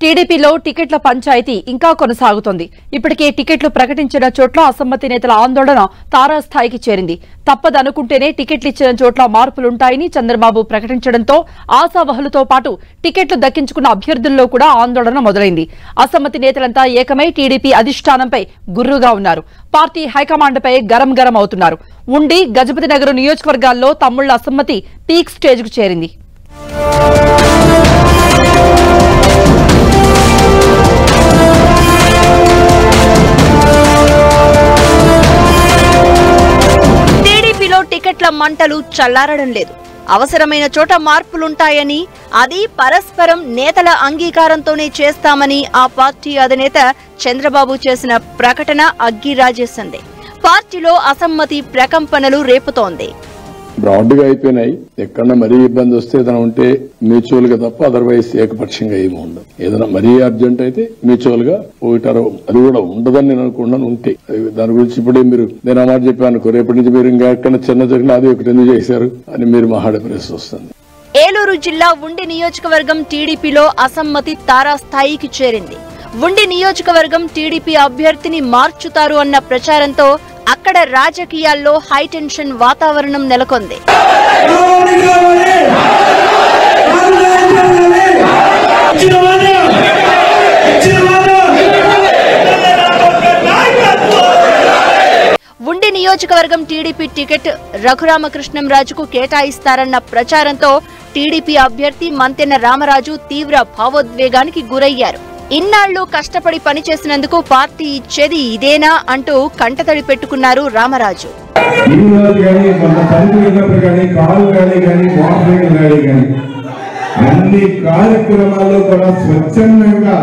టీడీపీలో టికెట్ల పంచాయతీ ఇంకా కొనసాగుతోంది. ఇప్పటికే టికెట్లు ప్రకటించిన చోట్ల అసమ్మతి నేతల ఆందోళన తారాస్థాయికి చేరింది. తప్పదనుకుంటేనే టికెట్లు ఇచ్చిన చోట్ల మార్పులుంటాయని చంద్రబాబు ప్రకటించడంతో ఆశావహులతో పాటు టికెట్లు దక్కించుకున్న అభ్యర్థుల్లో కూడా ఆందోళన మొదలైంది. అసమ్మతి నేతలంతా ఏకమై టీడీపీ అధిష్టానంపై గుర్రుగా ఉన్నారు. పార్టీ హైకమాండ్పై గరం గరం అవుతున్నారు. ఉండి గజపతి నగర్ నియోజకవర్గాల్లో తమ్ముళ్ల అసమ్మతి పీక్ స్టేజ్కు చేరింది. టికెట్ల మంటలు చల్లారడం లేదు. అవసరమైన చోట మార్పులుంటాయని, అది పరస్పరం నేతల అంగీకారంతోనే చేస్తామని ఆ పార్టీ అధినేత చంద్రబాబు చేసిన ప్రకటన అగ్గిరాజేసింది. పార్టీలో అసమ్మతి ప్రకంపనలు రేపుతోంది. బ్రాడ్ గా అయిపోయినాయి. ఎక్కడన్నా మరీ ఇబ్బంది వస్తే ఏదైనా ఉంటే మ్యూచువల్ గా తప్ప అదర్వైజ్ ఏకపక్షంగా ఏమి ఉండదు. ఏదైనా మరీ అర్జెంట్ అయితే మ్యూచువల్ గా ఒకటారో అది కూడా ఉండదని నేను అనుకున్నాను. ఉంటే దాని గురించి ఇప్పుడే నేను ఆ మాట చెప్పాను. రేపటి నుంచి మీరు ఇంకా ఎక్కడ చిన్న జరిగిన అది ఒకటి ఎందుకు చేశారు అని మీరు మాట్లాడే పరిస్థితి వస్తుంది. ఏలూరు జిల్లా ఉండి నియోజకవర్గం టీడీపీలో అసమ్మతి తారాస్థాయికి చేరింది. ఉండి నియోజకవర్గం టీడీపీ అభ్యర్థిని మార్చుతారు అన్న ప్రచారంతో అక్కడ రాజకీయాల్లో హైటెన్షన్ వాతావరణం నెలకొంది. ఉండి నియోజకవర్గం టీడీపీ టికెట్ రఘురామకృష్ణంరాజుకు కేటాయిస్తారన్న ప్రచారంతో టీడీపీ అభ్యర్థి మంతెన రామరాజు తీవ్ర భావోద్వేగానికి గురయ్యారు. ఇన్నాళ్లు కష్టపడి పనిచేసినందుకు పార్టీ ఇచ్చేది ఇదేనా అంటూ కంటతడి పెట్టుకున్నారు రామరాజు. అన్ని కార్యక్రమాల్లో కూడా స్వచ్ఛందంగా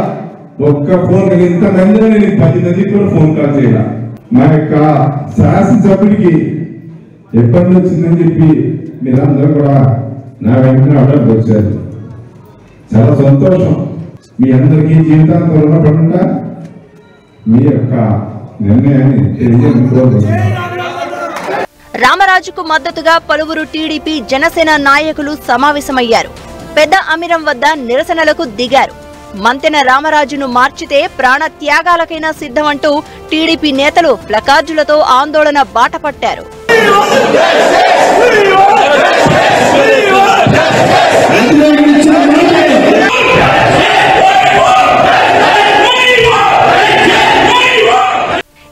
ఒక్క ఫోన్ ఇంతమంది 10 మంది కూడా ఫోన్ కాల్ చేయాలి. మా యొక్క శాసనసభ్యుడికి ఇబ్బంది వచ్చిందని చెప్పి మీరందరూ కూడా నా వెంటనే అడ్డం వచ్చారు. చాలా సంతోషం. మీ అందరికీ జీవితాంతం రుణపడకుండా మీ యొక్క నిర్ణయాన్ని తెలియజేసుకోవాలి. రామరాజుకు మద్దతుగా పలువురు టీడీపీ జనసేన నాయకులు సమావేశమయ్యారు. పెద్ద అమిరం వద్ద నిరసనలకు దిగారు. మంతెన రామరాజును మార్చితే ప్రాణ త్యాగాలకైనా సిద్ధమంటూ టీడీపీ నేతలు ప్లకార్డులతో ఆందోళన బాటపట్టారు.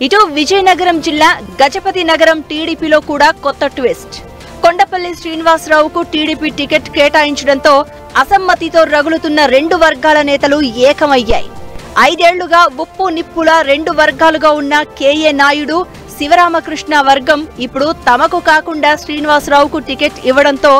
ఇటు విజయనగరం జిల్లా గజపతి నగరం టీడీపీలో కూడా కొత్త ట్విస్ట్. కొండపల్లి శ్రీనివాసరావుకు టీడీపీ టికెట్ కేటాయించడంతో అసమ్మతితో రగులుతున్న 2 వర్గాల నేతలు ఏకమయ్యాయి. 5 ఏళ్లుగా ఉప్పు నిప్పులా 2 వర్గాలుగా ఉన్న కేఏ నాయుడు, శివరామకృష్ణ వర్గం ఇప్పుడు తమకు కాకుండా శ్రీనివాసరావుకు టికెట్ ఇవ్వడంతో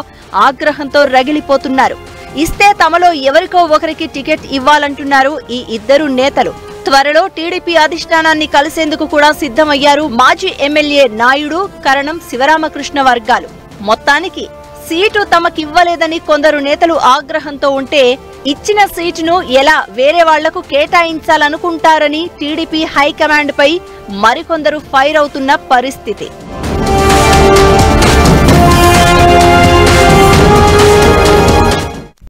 ఆగ్రహంతో రగిలిపోతున్నారు. ఇస్తే తమలో ఎవరికో ఒకరికి టికెట్ ఇవ్వాలంటున్నారు ఈ ఇద్దరు నేతలు. త్వరలో టీడీపీ అధిష్టానాన్ని కలిసేందుకు కూడా సిద్ధమయ్యారు మాజీ ఎమ్మెల్యే నాయుడు, కరణం శివరామకృష్ణ వర్గాలు. మొత్తానికి సీటు తమకివ్వలేదని కొందరు నేతలు ఆగ్రహంతో ఉంటే, ఇచ్చిన సీటును ఎలా వేరే వాళ్లకు కేటాయించాలనుకుంటారని టీడీపీ హైకమాండ్ పై మరికొందరు ఫైర్ అవుతున్న పరిస్థితి.